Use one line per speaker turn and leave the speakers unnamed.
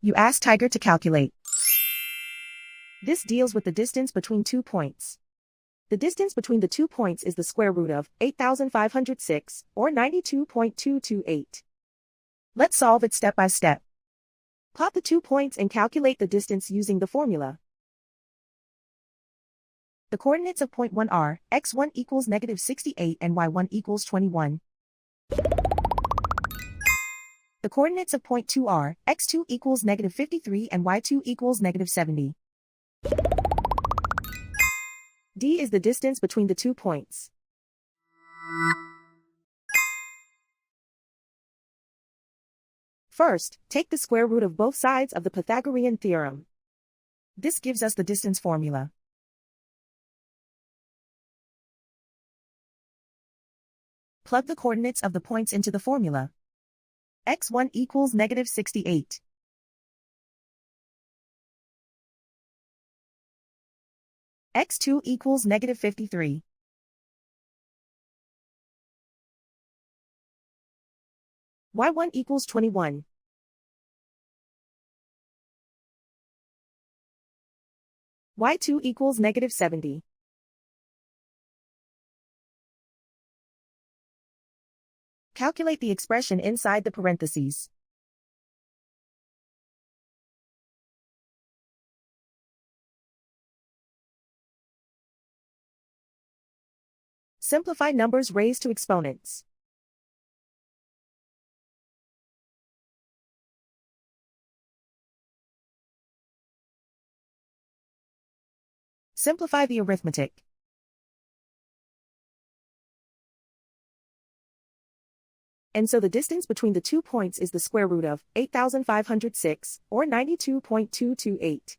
You ask Tiger to calculate. This deals with the distance between 2 points. The distance between the 2 points is the square root of 8,506, or 92.228. Let's solve it step by step. Plot the 2 points and calculate the distance using the formula. The coordinates of point 1 are, x1 equals negative 68 and y1 equals 21. The coordinates of point 2 are, x2 equals negative 53 and y2 equals negative 70. D is the distance between the 2 points. First, take the square root of both sides of the Pythagorean theorem. This gives us the distance formula. Plug the coordinates of the points into the formula. x1 equals negative 68. x2 equals negative 53. y1 equals 21. y2 equals negative 70. Calculate the expression inside the parentheses. Simplify numbers raised to exponents. Simplify the arithmetic. And so the distance between the 2 points is the square root of 8,506, or 92.228.